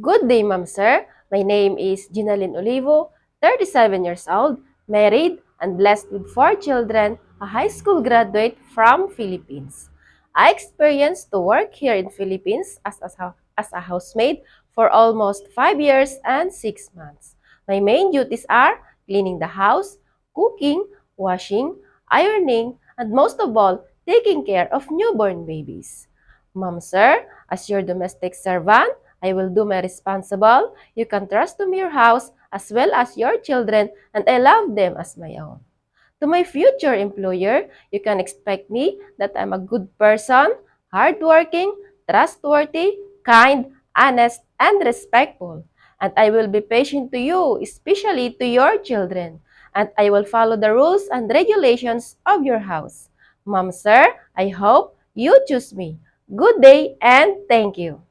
Good day, ma'am, sir. My name is Ginalyn Olivo, 37 years old, married, and blessed with 4 children, a high school graduate from Philippines. I experienced to work here in Philippines as a housemaid for almost 5 years and 6 months. My main duties are cleaning the house, cooking, washing, ironing, and most of all, taking care of newborn babies. Ma'am, sir, as your domestic servant, I will do my responsible. You can trust to me your house as well as your children, and I love them as my own. To my future employer, you can expect me that I'm a good person, hardworking, trustworthy, kind, honest, and respectful. And I will be patient to you, especially to your children. And I will follow the rules and regulations of your house. Mom, sir, I hope you choose me. Good day and thank you.